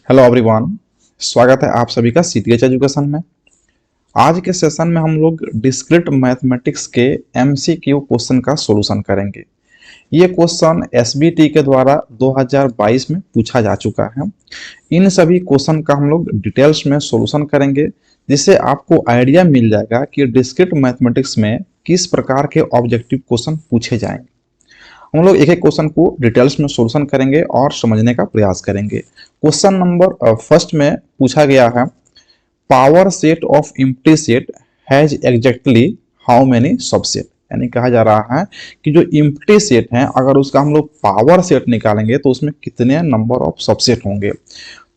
Hello everyone. स्वागत है आप सभी का सीटीएच एजुकेशन में। आज के सेशन में हम लोग डिस्क्रीट मैथमेटिक्स के एमसीक्यू क्वेश्चन का सॉल्यूशन करेंगे। ये क्वेश्चन एसबीटी के द्वारा 2022 में पूछा जा चुका है। इन सभी क्वेश्चन का हम लोग डिटेल्स में सॉल्यूशन करेंगे, जिससे आपको आइडिया मिल जाएगा कि डिस्क्रीट मैथमेटिक्स में किस प्रकार के ऑब्जेक्टिव क्वेश्चन पूछे जाएंगे। हम लोग एक एक क्वेश्चन को डिटेल्स में सॉल्यूशन करेंगे और समझने का प्रयास करेंगे। क्वेश्चन नंबर फर्स्ट में पूछा गया है, power set of empty set has exactly how many subset. यानी कहा जा रहा है कि जो एम्प्टी सेट है, अगर उसका हम लोग पावर सेट निकालेंगे तो उसमें कितने नंबर ऑफ सबसेट होंगे।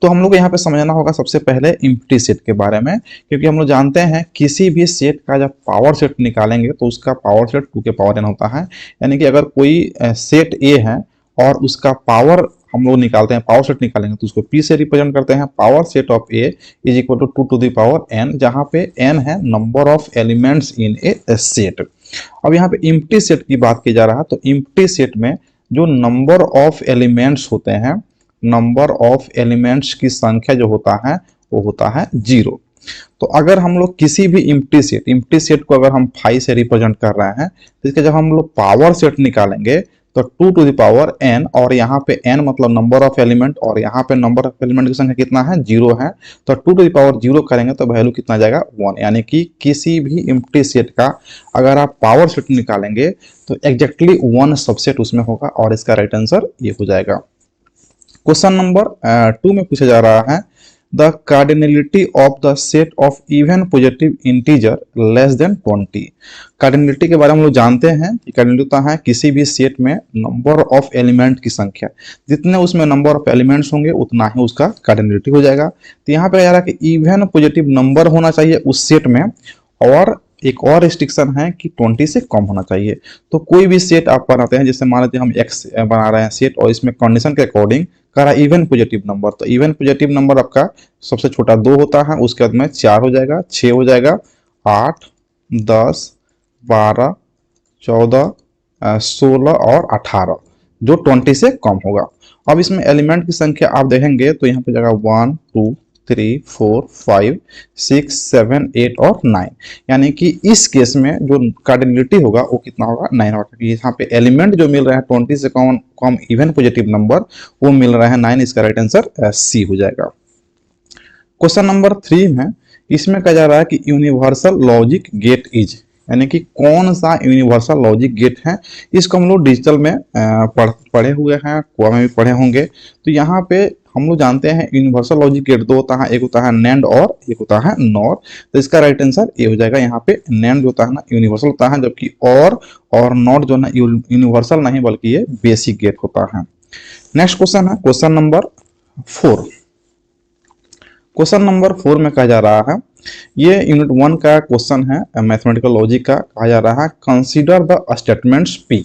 तो हम लोग यहाँ पे समझना होगा सबसे पहले एम्प्टी सेट के बारे में, क्योंकि हम लोग जानते हैं किसी भी सेट का जब पावर सेट निकालेंगे तो उसका पावर सेट 2 के पावर n होता है। यानी कि अगर कोई सेट ए है और उसका पावर हम लोग निकालते हैं, पावर सेट निकालेंगे तो उसको p से रिप्रेजेंट करते हैं। Power set of a is equal to 2 to the power n, जहाँ पे n है number of elements in a set. अब यहाँ पे एम्प्टी सेट की बात की जा रहा है, तो एम्प्टी सेट में जो नंबर ऑफ एलिमेंट्स होते हैं, नंबर ऑफ एलिमेंट्स की संख्या जो होता है वो होता है 0। तो अगर हम लोग किसी भी एम्प्टी सेट को अगर हम 5 से रिप्रेजेंट कर रहे हैं, तो इसके जब हम लोग पावर सेट निकालेंगे तो 2 टू द पावर n, और यहाँ पे n मतलब नंबर ऑफ एलिमेंट, और यहाँ पे नंबर ऑफ एलिमेंट की संख्या कितना है 0 है। तो 2 टू द पावर 0 करेंगे तो वैल्यू कितना जाएगा 1। यानी कि किसी भी एम्प्टी सेट का अगर आप पावर सेट निकालेंगे तो एग्जैक्टली 1 सबसेट उसमें होगा, और इसका राइट आंसर ये हो जाएगा। क्वेश्चन नंबर 2 में पूछा जा रहा है, the cardinality of the set of even positive integer less than 20। Cardinality के बारे में हम लोग जानते हैं कि कार्डिनलिटी होता है किसी भी सेट में नंबर ऑफ एलिमेंट की संख्या, जितने उसमें नंबर ऑफ एलिमेंट्स होंगे उतना ही उसका कार्डिनलिटी हो जाएगा। तो यहाँ पे कह रहा है कि इवन पॉजिटिव नंबर होना चाहिए उस सेट में, और एक और रिस्ट्रिक्शन है कि 20 से कम होना चाहिए। तो कोई भी सेट आप बनाते हैं, जैसे मान लीजिए हम एक्स बना रहे हैं सेट, और इसमें कंडीशन के अकॉर्डिंग कह रहा है इवन पॉजिटिव नंबर, तो इवन पॉजिटिव नंबर आपका सबसे छोटा 2 होता है, उसके बाद में 4 हो जाएगा, 6 हो जाएगा, 8, 10, 12, 14, 16 और 18, जो 20 से कम होगा। अब इसमें एलिमेंट की संख्या आप देखेंगे तो यहाँ पे जाएगा 1, 2, 3, 4, 5, 6, 7, 8 और 9। यानी कि इस केस में जो कार्डिनलिटी होगा वो कितना होगा 9 होगा, क्योंकि यहाँ पे एलिमेंट जो मिल रहा है 20 से कम कम इवन पॉजिटिव नंबर वो मिल रहा है 9। इसका राइट आंसर सी हो जाएगा। क्वेश्चन नंबर 3 में इसमें कहा जा रहा है कि यूनिवर्सल लॉजिक गेट इज, यानी कि कौन सा यूनिवर्सल लॉजिक गेट है। इसको हम लोग डिजिटल में पढ़े हुए हैं, कुआ में भी पढ़े होंगे। तो यहाँ पे हम लोग जानते हैं यूनिवर्सल लॉजिक गेट 2 होता है, एक होता है नैंड और एक होता है नॉर। तो इसका राइट आंसर ये हो जाएगा। यहाँ पे नैंड जो होता है ना यूनिवर्सल होता है, जबकि और नॉट जो है यूनिवर्सल नहीं बल्कि ये बेसिक गेट होता है। नेक्स्ट क्वेश्चन है क्वेश्चन नंबर 4। क्वेश्चन नंबर 4 में कहा जा रहा है, ये यूनिट 1 का क्वेश्चन है मैथमेटिकल लॉजिक का। कहा जा रहा है कंसीडर द स्टेटमेंट्स P,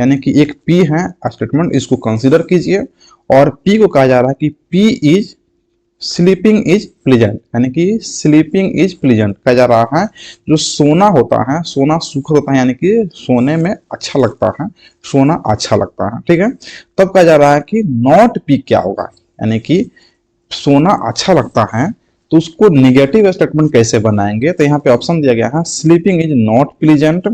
यानी कि एक P है स्टेटमेंट, इसको कंसीडर कीजिए। और P को कहा जा रहा है कि P is sleeping is pleasant, यानी कि स्लीपिंग इज प्लीजेंट कहा जा रहा है। जो सोना होता है, सोना सुखद होता है, यानी कि सोने में अच्छा लगता है, सोना अच्छा लगता है, ठीक है। तब कहा जा रहा है कि नॉट P क्या होगा, यानी कि सोना अच्छा लगता है तो उसको निगेटिव स्टेटमेंट कैसे बनाएंगे। तो यहाँ पे ऑप्शन दिया गया है स्लीपिंग इज नॉट प्लीजेंट,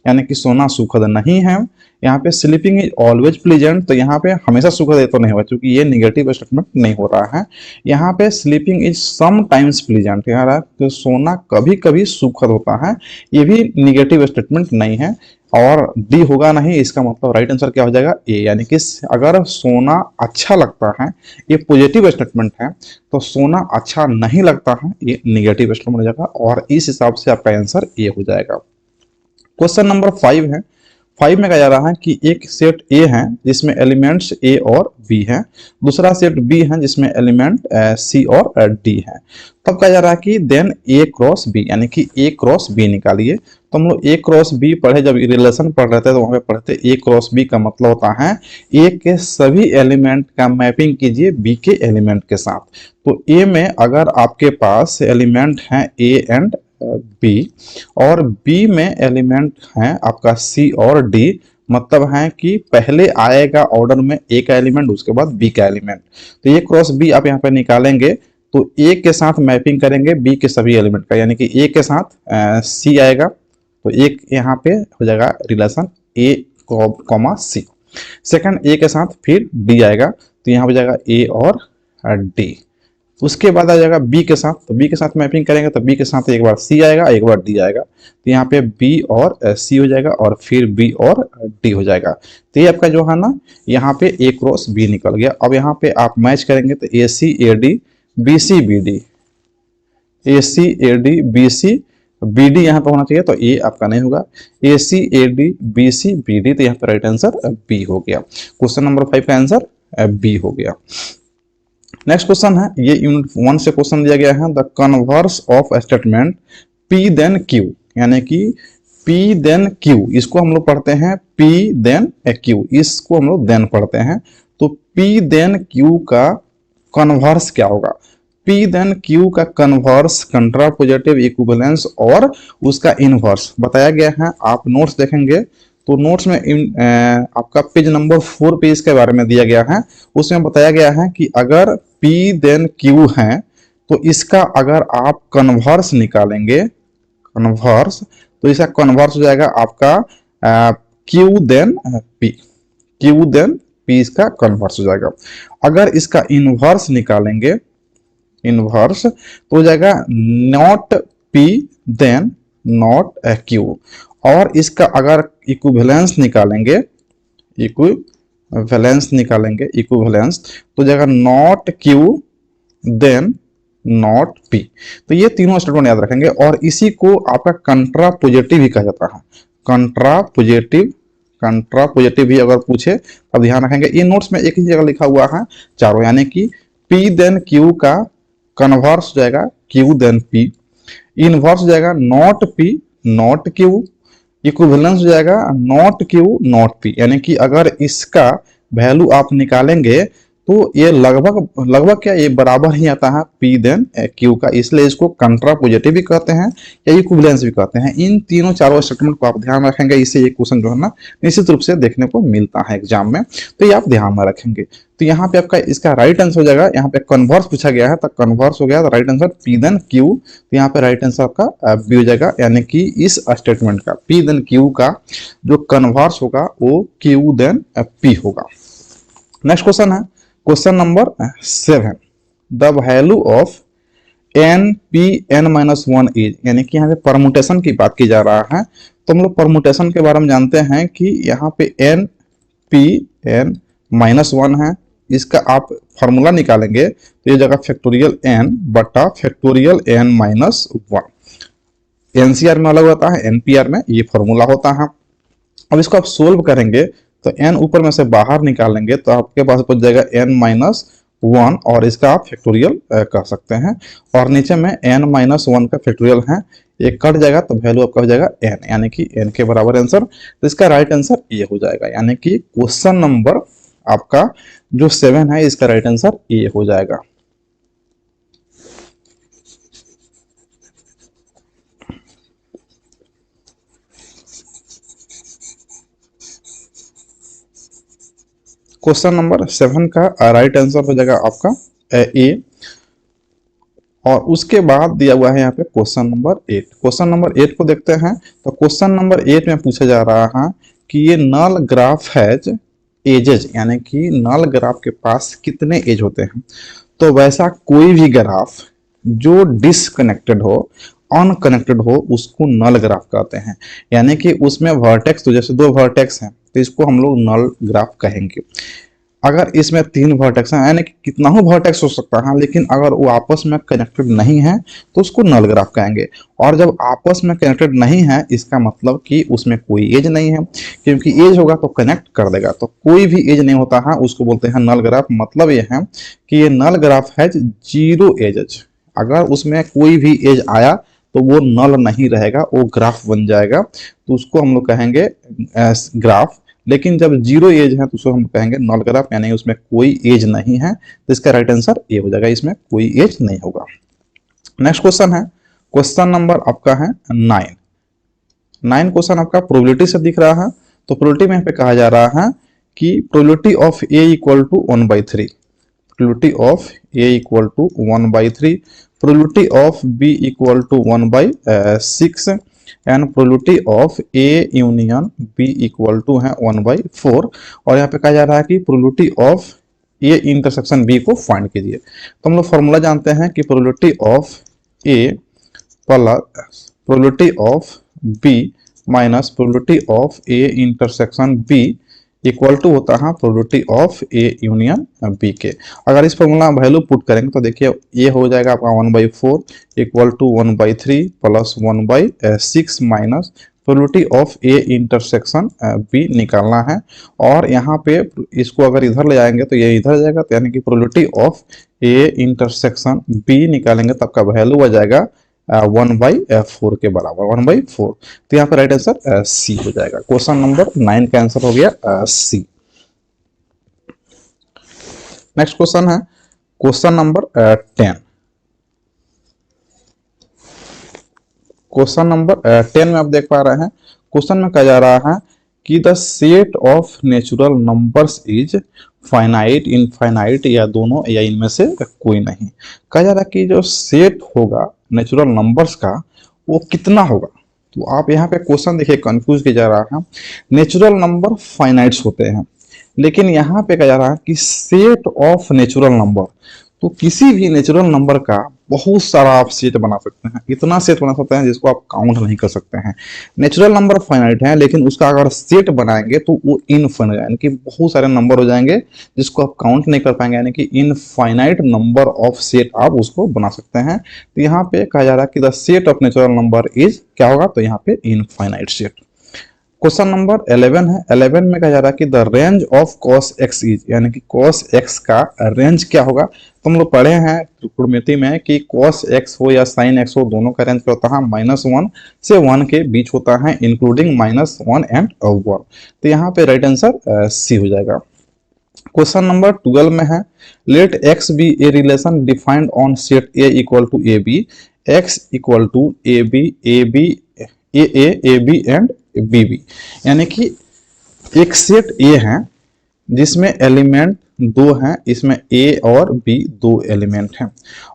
यानी कि सोना सुखद नहीं है। यहाँ पे स्लीपिंग इज ऑलवेज प्लीजेंट, तो यहाँ पे हमेशा सुखद तो नहीं होगा क्योंकि ये निगेटिव स्टेटमेंट नहीं हो रहा है। यहाँ पे स्लीपिंग इज समटाइम्स प्लीजेंट, कह रहा है तो सोना कभी कभी सुखद होता है, ये भी निगेटिव स्टेटमेंट नहीं है। और डी होगा नहीं, इसका मतलब राइट आंसर क्या हो जाएगा ए, यानी कि अगर सोना अच्छा लगता है ये पॉजिटिव स्टेटमेंट है, तो सोना अच्छा नहीं लगता है ये निगेटिव स्टेटमेंट हो जाएगा, और इस हिसाब से आपका आंसर ए हो जाएगा। क्वेश्चन नंबर 5 है। 5 में कहा जा रहा है कि एक सेट ए है जिसमें एलिमेंट्स ए और बी है, दूसरा सेट बी है जिसमें एलिमेंट सी और डी है। तब कहा जा रहा है कि देन ए क्रॉस बी, यानी कि ए क्रॉस बी निकालिए। तो हम लोग ए क्रॉस बी पढ़े, जब रिलेशन पढ़ रहे थे तो वहां पे पढ़ते ए क्रॉस बी का मतलब होता है ए के सभी एलिमेंट का मैपिंग कीजिए बी के एलिमेंट के साथ। तो ए में अगर आपके पास एलिमेंट है ए एंड बी, और बी में एलिमेंट हैं आपका सी और डी, मतलब है कि पहले आएगा ऑर्डर में ए का एलिमेंट, उसके बाद बी का एलिमेंट। तो ये क्रॉस बी आप यहाँ पे निकालेंगे तो ए के साथ मैपिंग करेंगे बी के सभी एलिमेंट का, यानी कि ए के साथ सी आएगा, तो एक यहाँ पे हो जाएगा relation A comma C. Second A के साथ फिर डी आएगा, तो यहाँ हो जाएगा ए और डी। उसके बाद आ जाएगा बी के साथ, तो बी के साथ मैपिंग करेंगे तो बी के साथ एक बार सी आएगा एक बार डी आएगा, तो यहाँ पे बी और सी हो जाएगा और फिर बी और डी हो जाएगा। तो ये आपका जो है ना यहाँ पे ए क्रॉस बी निकल गया। अब यहाँ पे आप मैच करेंगे तो A C A D B C B D, A C A D B C B D यहाँ पे होना चाहिए, तो ए आपका नहीं होगा। A C A D B C B D, तो यहाँ पे राइट आंसर बी हो गया। क्वेश्चन नंबर 5 का आंसर बी हो गया। नेक्स्ट क्वेश्चन है, ये यूनिट 1 से क्वेश्चन दिया गया है, the converse of statement P then Q, यानी कि पी देन क्यू, इसको हम लोग पढ़ते हैं पी देन क्यू, इसको हम लोग देन पढ़ते हैं। तो पी देन क्यू का कन्वर्स क्या होगा? पी देन क्यू का कन्वर्स कंट्रापोजिटिव इक्विवेलेंस और उसका इनवर्स बताया गया है। आप नोट्स देखेंगे तो नोट्स में आपका पेज नंबर 4 पे इसके बारे में दिया गया है। उसमें बताया गया है कि अगर P देन Q है तो इसका अगर आप कन्वर्स निकालेंगे, कन्वर्स, तो इसका कन्वर्स हो जाएगा आपका Q then P, Q then P इसका कन्वर्स हो जाएगा। अगर इसका इनवर्स निकालेंगे, इनवर्स, तो हो जाएगा not P then not Q। और इसका अगर इक्विवेलेंस निकालेंगे, इक्विवेलेंस निकालेंगे, इक्विवेलेंस, तो जाएगा not Q then not P। तो ये तीनों स्टेटमेंट याद रखेंगे और इसी को आपका कंट्रापोजिटिव भी कहा जाता है। कंट्रापोजिटिव, कंट्रापोजिटिव भी अगर पूछे तब ध्यान रखेंगे। ये नोट्स में एक ही जगह लिखा हुआ है चारों, यानी कि P देन Q का कन्वर्स हो जाएगा Q देन P, इनवर्स हो जाएगा not P not Q, equivalence हो जाएगा नॉट Q नॉट P। यानी कि अगर इसका वैल्यू आप निकालेंगे तो ये लगभग लगभग क्या, ये बराबर ही आता है P देन Q का, इसलिए इसको कंट्रापोजिटिव भी कहते हैं या इक्विवेलेंस भी कहते हैं। इन तीनों चारों स्टेटमेंट को आप ध्यान रखेंगे, इससे ये क्वेश्चन जो है ना निश्चित रूप से देखने को मिलता है एग्जाम में, तो ये आप ध्यान में रखेंगे। तो यहाँ पे आपका इसका राइट आंसर हो जाएगा, यहाँ पे कन्वर्स पूछा गया है तो कन्वर्स हो गया, तो right answer P then Q। तो यहाँ पे राइट आंसर आपका बी हो जाएगा, यानी कि इस स्टेटमेंट का P देन Q का जो कन्वर्स होगा वो Q देन P होगा। नेक्स्ट क्वेश्चन है question number 7, the value of N P N minus 1 is, यानी कि यहाँ पे परमुटेशन की बात की जा रहा है। तो हम लोग परमुटेशन के बारे में जानते हैं कि यहाँ पे एन पी एन माइनस 1 है, इसका आप फॉर्मूला निकालेंगे तो ये जगह फैक्टोरियल एन बटा फैक्टोरियल एन माइनस 1। एनसीआर में अलग होता है, एनपीआर में ये फॉर्मूला होता है। अब इसको आप सोल्व करेंगे तो n ऊपर में से बाहर निकालेंगे तो आपके पास बच जाएगा n माइनस 1 और इसका आप फैक्टोरियल कर सकते हैं, और नीचे में n माइनस 1 का फैक्टोरियल है, ये कट जाएगा तो वैल्यू आपका हो जाएगा n, यानी कि n के बराबर आंसर। तो इसका राइट आंसर ये हो जाएगा, यानी कि क्वेश्चन नंबर आपका जो 7 है इसका राइट आंसर ये हो जाएगा। क्वेश्चन नंबर 7 का राइट आंसर हो जाएगा आपका ए। और उसके बाद दिया हुआ है यहाँ पे क्वेश्चन नंबर 8। क्वेश्चन नंबर 8 को देखते हैं। तो क्वेश्चन नंबर 8 में पूछा जा रहा है कि ये नल ग्राफ हैज एजेज, यानी कि नल ग्राफ के पास कितने एज होते हैं। तो वैसा कोई भी ग्राफ जो डिसकनेक्टेड हो, अनकनेक्टेड हो, उसको नल ग्राफ कहते हैं। यानी कि उसमें वर्टेक्स, तो जैसे 2 वर्टेक्स हैं तो इसको हम लोग नल ग्राफ कहेंगे। अगर इसमें 3 वर्टेक्स हैं, यानी कि कितना ही वर्टेक्स हो सकता है, लेकिन अगर वो आपस में कनेक्टेड नहीं है तो उसको नल ग्राफ कहेंगे। और जब आपस में कनेक्टेड नहीं है इसका मतलब कि उसमें कोई एज नहीं है, क्योंकि एज होगा तो कनेक्ट कर देगा, तो कोई भी एज नहीं होता है उसको बोलते हैं नल ग्राफ। मतलब ये है कि ये नल ग्राफ है 0 एजेज। अगर उसमें कोई भी एज आया तो वो नल नहीं रहेगा, वो ग्राफ बन जाएगा, तो उसको हम लोग कहेंगे ग्राफ। लेकिन जब 0 एज है तो उसको हम कहेंगे नल ग्राफ, यानी उसमें कोई एज नहीं है। तो इसका राइट आंसर ये हो जाएगा, इसमें कोई एज नहीं होगा। नेक्स्ट क्वेश्चन है क्वेश्चन नंबर आपका है 9। 9 क्वेश्चन आपका प्रोबेबिलिटी से दिख रहा है। तो प्रोबेबिलिटी में यहाँ पे कहा जा रहा है कि probability of A equal to 1/3, probability of A equal to 1/3, probability of B equal to 1/6 and probability of A union B equal to है 1/4। और यहाँ पे कहा जा रहा है कि probability of A intersection B को फाइंड कीजिए। तो हम लोग फॉर्मूला जानते हैं कि probability of A plus probability of B minus probability of A intersection B equal to होता है probability of A union B के। अगर इस फॉर्मूला वैल्यू पुट करेंगे तो देखिए ये हो जाएगा आपका 1/4 equal to 1/3 plus 1/6 minus probability of A intersection B निकालना है। और यहाँ पे इसको अगर इधर ले जाएंगे तो ये इधर जाएगा, तो यानी कि probability of A intersection B निकालेंगे तब का वैल्यू आ जाएगा 1/4 के बराबर, 1/4। तो यहाँ पे राइट आंसर सी हो जाएगा। क्वेश्चन नंबर 9 का आंसर हो गया सी। नेक्स्ट क्वेश्चन है क्वेश्चन नंबर 10। क्वेश्चन नंबर 10 में आप देख पा रहे हैं, क्वेश्चन में कहा जा रहा है कि the set of natural numbers is finite, infinite या दोनों या इनमें से कोई नहीं। कहा जा रहा है कि जो सेट होगा नेचुरल नंबर्स का वो कितना होगा। तो आप यहाँ पे क्वेश्चन देखिए कंफ्यूज किया जा रहा है। नेचुरल नंबर फाइनाइट्स होते हैं, लेकिन यहाँ पे कहा जा रहा है कि सेट ऑफ नेचुरल नंबर, तो किसी भी नेचुरल नंबर का बहुत सारा आप सेट बना सकते हैं, इतना सेट बना सकते हैं जिसको आप काउंट नहीं कर सकते हैं। नेचुरल नंबर फाइनाइट है, लेकिन उसका अगर सेट बनाएंगे तो वो इनफाइनाइट यानी कि बहुत सारे नंबर हो जाएंगे जिसको आप काउंट नहीं कर पाएंगे, यानी कि इनफाइनाइट नंबर ऑफ सेट आप उसको बना सकते हैं। तो यहाँ पे कहा जा रहा है कि the set of natural number is क्या होगा, तो यहाँ पे इनफाइनाइट सेट। क्वेश्चन नंबर 11 है। 11 में कहा जा रहा है कि the range of cos x is, यानी कि cos x का रेंज क्या होगा। तो हम लोग पढ़े हैं त्रिकोणमिति में कि cos x हो या sin x हो, दोनों का रेंज क्या होता है, -1 से 1 के बीच होता है, इंक्लूडिंग -1 एंड 1। तो यहाँ पे राइट आंसर सी हो जाएगा। क्वेश्चन नंबर 12 में है, let x be a relation defined on set a equal to A B, x equal to A B A B and B B, यानी कि एक सेट ए है जिसमें एलिमेंट 2 हैं, इसमें ए और बी 2 एलिमेंट हैं।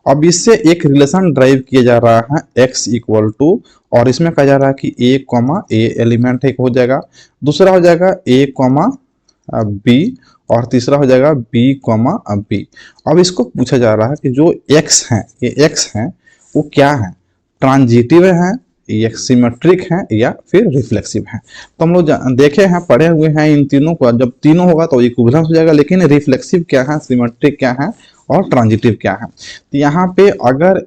अब इससे एक रिलेशन ड्राइव किया जा रहा है x इक्वल टू, और इसमें कहा जा रहा है कि a कॉमा ए एलिमेंट एक हो जाएगा, दूसरा हो जाएगा a कॉमा बी, और तीसरा हो जाएगा b कॉमा बी। अब इसको पूछा जा रहा है कि जो x है, ये x है वो क्या है, ट्रांजिटिव है या सिमेट्रिक है या फिर रिफ्लेक्सिव है। तो हम लोग देखे हैं, पढ़े हुए हैं इन तीनों को, जब तीनों होगा तो इक्विवेलेंस हो जाएगा, लेकिन रिफ्लेक्सिव क्या है, सिमेट्रिक क्या है और ट्रांजिटिव क्या है। तो यहाँ पे अगर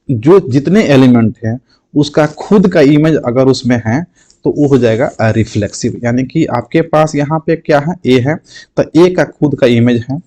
जो जितने एलिमेंट हैं उसका खुद का इमेज अगर उसमें है तो वो हो जाएगा रिफ्लेक्सिव, यानी कि आपके पास यहाँ पे क्या है, ए है तो ए का खुद का इमेज है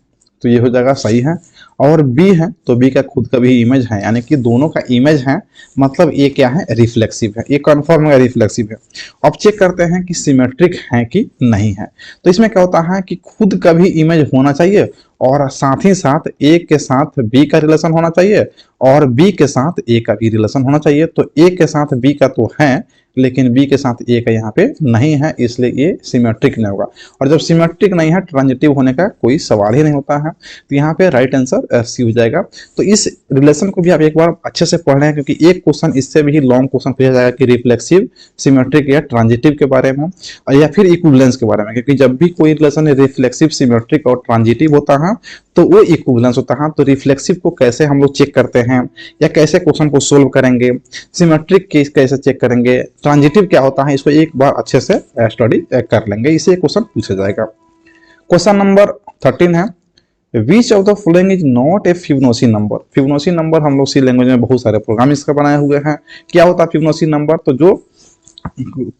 तो ये हो जाएगा सही है, और बी है तो बी का खुद का भी इमेज है, यानी कि दोनों का इमेज है, मतलब ये क्या है, रिफ्लेक्सिव है, ये कन्फर्म है रिफ्लेक्सिव है। अब चेक करते हैं कि सिमेट्रिक है कि नहीं है। तो इसमें क्या होता है कि खुद का भी इमेज होना चाहिए और साथ ही साथ ए के साथ बी का रिलेशन होना चाहिए और बी के साथ ए का भी रिलेशन होना चाहिए। तो ए के साथ बी का तो है, लेकिन बी के साथ ए का यहाँ पे नहीं है, इसलिए ये सिमेट्रिक नहीं होगा। और जब सिमेट्रिक नहीं है, ट्रांजिटिव होने का कोई सवाल ही नहीं होता है। तो यहाँ पे राइट आंसर सी हो जाएगा। तो इस रिलेशन को भी आप एक बार अच्छे से पढ़ रहे हैं, क्योंकि एक क्वेश्चन इससे भी लॉन्ग क्वेश्चन पूछा जाएगा कि रिफ्लेक्सिव, सिमेट्रिक या ट्रांजिटिव के बारे में या फिर इक्विवेलेंस के बारे में, क्योंकि जब भी कोई रिलेशन रिफ्लेक्सिव, सिमेट्रिक और ट्रांजिटिव होता है तो वो इक्विवेलेंस होता है। तो रिफ्लेक्सिव को कैसे हम लोग चेक करते हैं या कैसे क्वेश्चन को सोल्व करेंगे, सिमेट्रिक केस कैसे चेक करेंगे, ट्रांजिटिव क्या होता है, इसको एक बार अच्छे से स्टडी कर लेंगे, इसे क्वेश्चन पूछा जाएगा। क्वेश्चन नंबर 13 है, which of the following is not a Fibonacci number. Fibonacci number हम लोग सी लैंग्वेज में बहुत सारे प्रोग्राम इसका बनाए हुए हैं। क्या होता है फिबोनाची नंबर, तो जो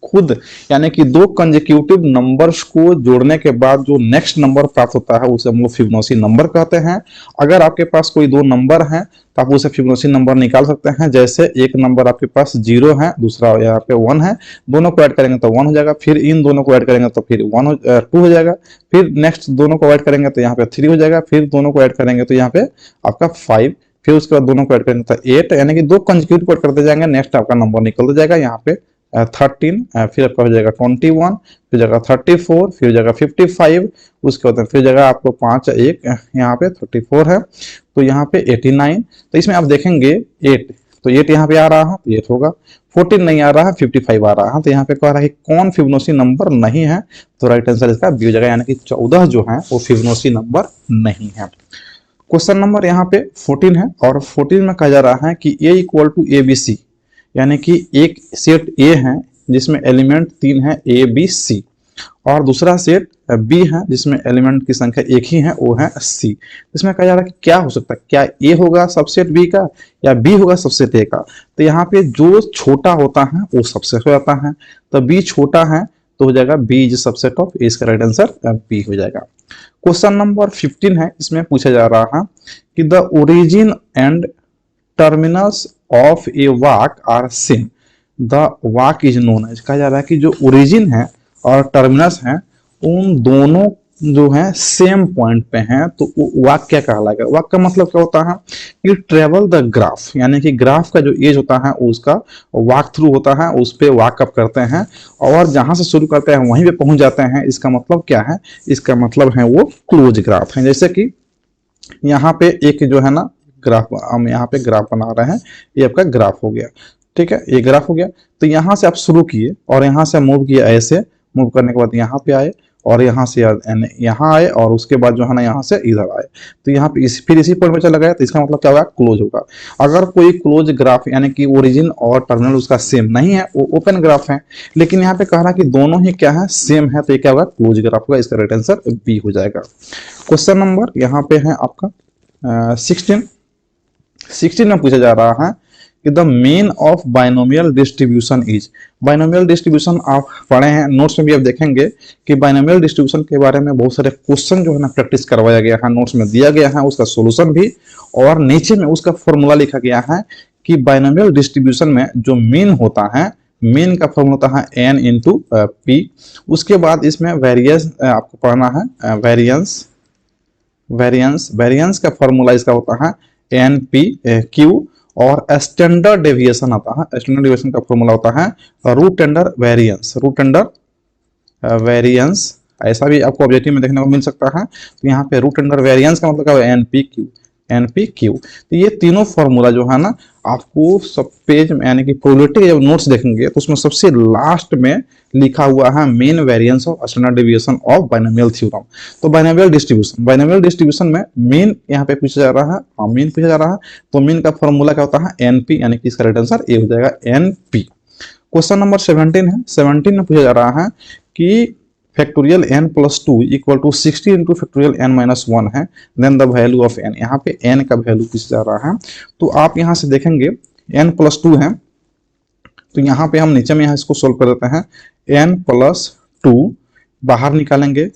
खुद यानी कि दो कंसेक्यूटिव नंबर्स को जोड़ने के बाद जो नेक्स्ट नंबर प्राप्त होता है उसे हम लोग फिबोनाची नंबर कहते हैं। अगर आपके पास कोई दो नंबर हैं तो आप उसे फिबोनाची नंबर निकाल सकते हैं। जैसे एक नंबर आपके पास 0 है, दूसरा यहाँ पे 1 है, दोनों को ऐड करेंगे तो 1 हो जाएगा, फिर इन दोनों को ऐड करेंगे तो फिर 2 हो जाएगा, फिर नेक्स्ट दोनों को ऐड करेंगे तो यहाँ पे 3 हो जाएगा, फिर दोनों को ऐड करेंगे तो यहाँ पे आपका 5, फिर उसके बाद दोनों को ऐड करेंगे तो 8, यानी कि दो कंसेक्यूटिव ऐड करते जाएंगे, नेक्स्ट आपका नंबर निकलते जाएगा यहाँ पे 13, फिर आपका हो जाएगा 21, फिर जगह 34, फिर जगह 55, उसके बाद फिर जगह आपको 5 1 यहाँ पे 34 है, तो यहाँ पे 89। तो इसमें आप देखेंगे 8, तो 8 यहाँ पे आ रहा है तो 8 होगा, 14 नहीं आ रहा है, 55 आ रहा है, तो यहाँ पे कह रहा है कि कौन फिबोनाची नंबर नहीं है, तो राइट आंसर इसका बी हो जाएगा, यानी कि 14 जो है वो फिबोनाची नंबर नहीं है। क्वेश्चन नंबर यहाँ पे 14 है, और 14 में कहा जा रहा है कि a equal to A B C, यानी कि एक सेट ए है जिसमें एलिमेंट 3 है ए बी सी, और दूसरा सेट बी है जिसमें एलिमेंट की संख्या एक ही है, वो है सी। इसमें कहा जा रहा है कि क्या हो सकता है, क्या ए होगा सबसेट बी का या बी होगा सबसेट ए का। तो यहाँ पे जो छोटा होता है वो सबसेट हो जाता है, तो बी छोटा है तो हो जाएगा बी इज सबसेट ऑफ ए, इसका राइट आंसर बी हो जाएगा। क्वेश्चन नंबर 15 है, इसमें पूछा जा रहा है कि the origin and terminus of a walk are same, the walk is known as. कहा जा रहा है कि जो ओरिजिन है और टर्मिनस है उन दोनों जो है सेम पॉइंट पे हैं, तो वाक क्या कहलाएगा। वाक का मतलब क्या होता है कि ट्रेवल द ग्राफ, यानी कि ग्राफ का जो एज होता है उसका वाक थ्रू होता है, उस पे वाक अप करते हैं और जहां से शुरू करते हैं वहीं पे पहुंच जाते हैं। इसका मतलब क्या है, इसका मतलब है वो क्लोज ग्राफ है। जैसे कि यहाँ पे एक जो है ना ग्राफ, हम यहाँ पे ग्राफ बना रहे हैं, ये आपका ग्राफ हो गया, ठीक है, ये ग्राफ हो गया। तो यहाँ से आप शुरू किए और यहाँ से मूव किए, ऐसे मूव करने के बाद यहाँ पे आए और यहाँ से यहाँ आए और उसके बाद जो है ना यहाँ से इधर आए, तो यहाँ पे फिर इसी पॉइंट पे चला गया, तो इसका मतलब क्या होगा, क्लोज होगा। अगर कोई क्लोज ग्राफ यानी कि ओरिजिन और टर्मिनल उसका सेम नहीं है, वो ओपन ग्राफ है, लेकिन यहाँ पे कह रहा है कि दोनों ही क्या है, सेम है, तो ये क्या होगा, क्लोज ग्राफ होगा, इसका राइट आंसर बी हो जाएगा। क्वेश्चन नंबर यहाँ पे है आपका 16 में पूछा जा रहा है कि the mean of binomial distribution is. Binomial distribution आप पढ़े हैं, नोट्स में भी आप देखेंगे कि बाइनोमियल डिस्ट्रीब्यूशन के बारे में बहुत सारे क्वेश्चन जो है ना प्रैक्टिस करवाया गया है, नोट्स में दिया गया है, उसका सोल्यूशन भी, और नीचे में उसका फॉर्मूला लिखा गया है कि बाइनोमियल डिस्ट्रीब्यूशन में जो मीन होता है, मीन का फॉर्मूला होता है एन इंटू पी। उसके बाद इसमें वेरियंस आपको पढ़ना है, वेरियंस का फॉर्मूला इसका होता है एन पी क्यू, और स्टैंडर्ड डेविएशन आता है, स्टैंडर्ड डेविएशन का फॉर्मूला होता है रूट अंडर वेरिएंस, ऐसा भी आपको ऑब्जेक्टिव में देखने को मिल सकता है। तो यहाँ पे रूट अंडर वेरिएंस का मतलब क्या है, एनपीक्यू। तो ये तीनों फॉर्मूला जो है ना आपको सब पेज में, यानी कि प्रोबेबिलिटी के जब नोट्स देखेंगे तो उसमें सबसे लास्ट में लिखा हुआ है mean variance of standard deviation of binomial theorem. तो बाइनोमियल डिस्ट्रीब्यूशन में मीन यहाँ पे पूछा जा रहा है, मीन पूछा जा रहा है, तो मीन का फॉर्मूला क्या होता है, एनपी, यानी कि इसका राइट आंसर ए हो जाएगा, एनपी। क्वेश्चन नंबर 17 है, 17 में पूछा जा रहा है कि factorial n plus 2 equal to 60 into factorial n minus 1 है, then the value of n। यहाँ पे n का वैल्यू पूछा जा रहा है, तो आप यहाँ से देखेंगे n प्लस 2 है, तो यहाँ पे हम नीचे में यहाँ इसको सोल्व कर देते हैं, n प्लस 2 बाहर निकालेंगे,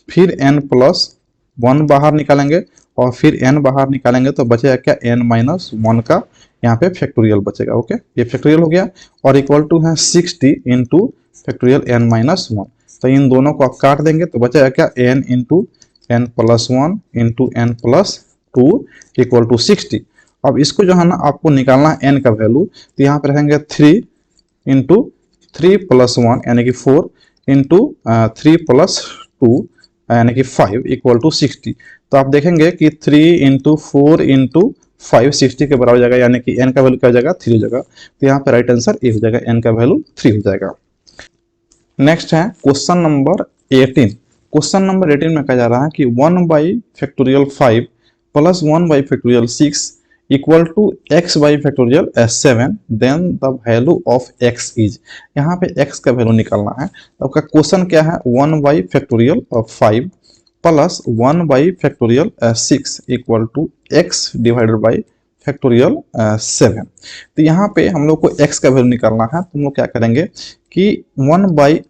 फिर n प्लस 1 बाहर निकालेंगे, और फिर n बाहर निकालेंगे तो बचेगा क्या, n माइनस 1 का यहाँ पे फैक्टोरियल बचेगा। ओके, ये फैक्टोरियल हो गया, और इक्वल टू है 60 इंटू फैक्टोरियल n माइनस 1। तो इन दोनों को आप काट देंगे तो बचेगा क्या, n into N plus 1 into N plus 2 equal to 60। अब इसको जो है ना आपको निकालना है n का वैल्यू, तो यहाँ पे रहेंगे 3 इंटू 3 प्लस 1 यानी कि 4 इंटू 3 प्लस 2 यानी कि 5 इक्वल टू 60। तो आप देखेंगे कि 3 इंटू 4 इंटू 5 60 के बराबर हो जाएगा, यानी कि n का वैल्यू क्या हो जाएगा, 3 हो जाएगा। तो यहाँ पे राइट आंसर ए हो जाएगा, n का वैल्यू 3 हो जाएगा। नेक्स्ट है क्वेश्चन नंबर 18। क्वेश्चन नंबर 18 में कहा जा रहा है कि 1 by factorial 5 plus 1 by factorial 6 equal to x by factorial 7, then the value of x is. यहाँ पे x का वैल्यू निकालना है। तो आपका क्वेश्चन क्या है, 1 by factorial 5 plus 1 by factorial 6 equal to x divided by factorial 7। तो यहाँ पे हम लोग को x का वैल्यू निकालना है, तो हम लोग क्या करेंगे कि 1 बाई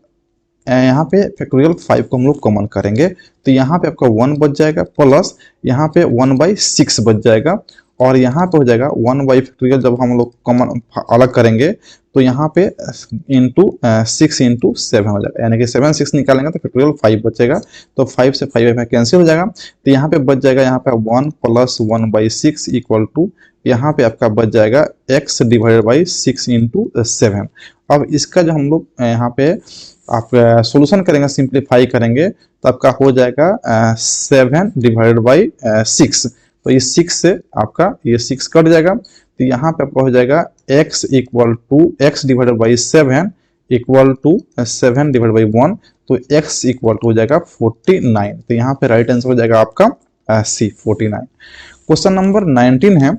यहाँ पे फैक्टोरियल 5 को हम लोग कॉमन करेंगे, तो यहाँ पे आपका 1 बच जाएगा, प्लस यहाँ पे 1 बाई 6 बच जाएगा, और यहाँ पे हो जाएगा 1/फैक्टोरियल, जब हम लोग कॉमन अलग करेंगे तो यहाँ पे इंटू 6 × 7 हो जाएगा, यानी कि 7 6 निकालेंगे तो फैक्टोरियल 5 बचेगा, तो 5 से 5 कैंसिल हो जाएगा, तो यहाँ पे बच जाएगा यहाँ पे 1 + 1/6 इक्वल टू यहाँ पे आपका बच जाएगा x / 6 × 7। अब इसका जो हम लोग यहाँ पे आप सॉल्यूशन करेंगे, सिंप्लीफाई करेंगे तो आपका हो जाएगा 7 / 6, तो ये 6 से आपका ये 6 कट जाएगा, तो यहाँ पे आपका हो जाएगा x / 7 इक्वल टू 7 / 1, तो x इक्वल टू हो जाएगा 49, तो यहाँ पे राइट आंसर हो जाएगा आपका सी 49। क्वेश्चन नंबर 19 है,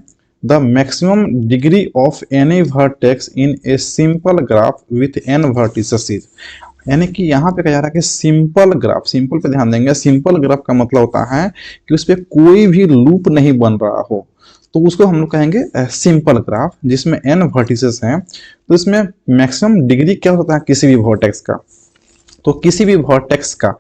the maximum degree of any vertex in a simple graph with n vertices is, यानी कि यहाँ पे कहा जा रहा है कि सिंपल ग्राफ, सिंपल पे ध्यान देंगे, सिंपल ग्राफ का मतलब होता है कि उस पर कोई भी लूप नहीं बन रहा हो, तो उसको हम लोग कहेंगे सिंपल ग्राफ, जिसमें n वर्टिसेस हैं। तो इसमें मैक्सिमम डिग्री क्या होता है किसी भी वर्टेक्स का, तो किसी भी वर्टेक्स का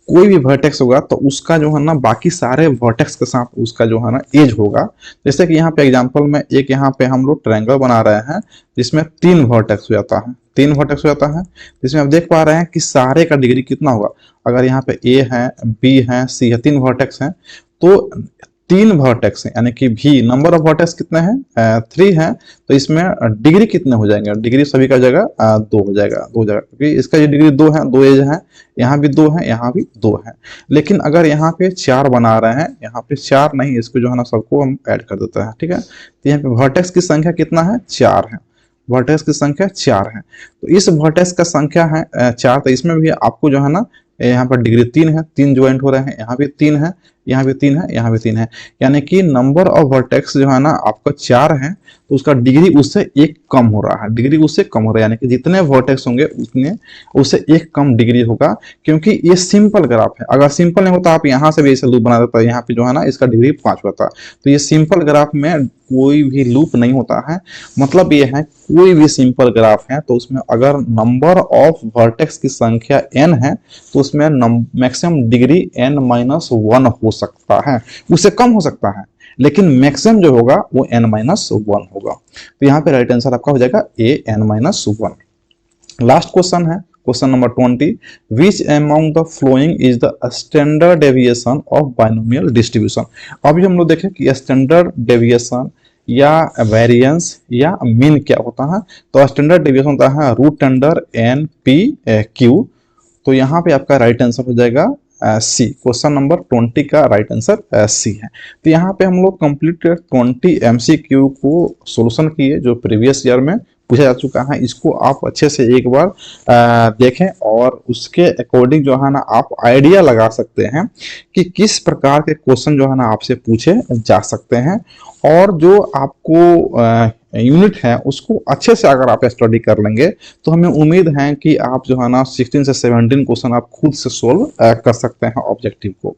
कोई भी वर्टेक्स होगा तो उसका जो है ना बाकी सारे वर्टेक्स के साथ उसका जो है ना एज होगा। जैसे कि यहाँ पे एग्जांपल में एक यहाँ पे हम लोग ट्रायंगल बना रहे हैं जिसमें 3 वर्टेक्स हो जाता है, 3 वर्टेक्स हो जाता है, जिसमें आप देख पा रहे हैं कि सारे का डिग्री कितना होगा। अगर यहाँ पे ए है, बी है, सी है, 3 वर्टेक्स हैं, तो 3 वर्टेक्स हैं, यानी कि भी नंबर ऑफ वर्टेक्स कितने हैं 3 हैं, तो इसमें डिग्री कितने हो जाएंगे, डिग्री सभी का जगह 2 हो जाएगा, 2 हो जाएगा, क्योंकि इसका ये डिग्री 2 है, 2 एज है, यहाँ भी 2 है, यहाँ भी 2 है। लेकिन अगर यहाँ पे 4 बना रहे हैं, यहाँ पे 4 नहीं, इसको जो है ना सबको हम ऐड कर देते हैं, ठीक है। तो यहाँ पे वर्टेक्स की संख्या कितना है 4 है, वर्टेक्स की संख्या 4 है, तो इस वर्टेक्स का संख्या है 4, तो इसमें भी आपको जो है ना यहाँ पर डिग्री 3 है, 3 ज्वाइंट हो रहे हैं, यहाँ भी 3 है, यहाँ भी 3 है, यहाँ भी 3 है, यानी कि नंबर ऑफ वर्टेक्स जो है ना आपका 4 है, तो उसका डिग्री उससे 1 कम हो रहा है, डिग्री उससे कम हो रहा है, यानी कि जितने वर्टेक्स होंगे उतने उससे 1 कम डिग्री होगा, क्योंकि ये सिंपल ग्राफ है। अगर सिंपल नहीं होता आप यहाँ से भी ऐसे लूप बना देता, यहाँ पे जो है ना इसका डिग्री 5 होता। तो ये सिंपल ग्राफ में कोई भी लूप नहीं होता है, मतलब ये है कोई भी सिंपल ग्राफ है तो उसमें अगर नंबर ऑफ वर्टेक्स की संख्या n है तो उसमें मैक्सिमम डिग्री n-1 हो सकता है, उससे कम हो सकता है, लेकिन मैक्सिमम जो होगा वो n-1 होगा। तो यहाँ पे राइट आंसर आपका हो जाएगा a n-1। लास्ट क्वेश्चन है question number 20, which among the following is the standard deviation of binomial distribution. अभी हम लोग देखें कि स्टैंडर्ड डेविएशन या वेरिएंस या मीन क्या होता है, तो स्टैंडर्ड डेविएशन होता है root under n p q, तो यहाँ पे आपका राइट आंसर हो जाएगा सी। क्वेश्चन नंबर 20 का राइट आंसर सी है। तो यहाँ पे हम लोग कंप्लीट 20 MCQ को सॉल्यूशन किए जो प्रीवियस ईयर में पूछा जा चुका है, इसको आप अच्छे से एक बार देखें और उसके अकॉर्डिंग जो है ना आप आइडिया लगा सकते हैं कि किस प्रकार के क्वेश्चन जो है ना आपसे पूछे जा सकते हैं, और जो आपको यूनिट है उसको अच्छे से अगर आप स्टडी कर लेंगे तो हमें उम्मीद है कि आप जो है ना 16 से 17 क्वेश्चन आप खुद से सोल्व कर सकते हैं ऑब्जेक्टिव को।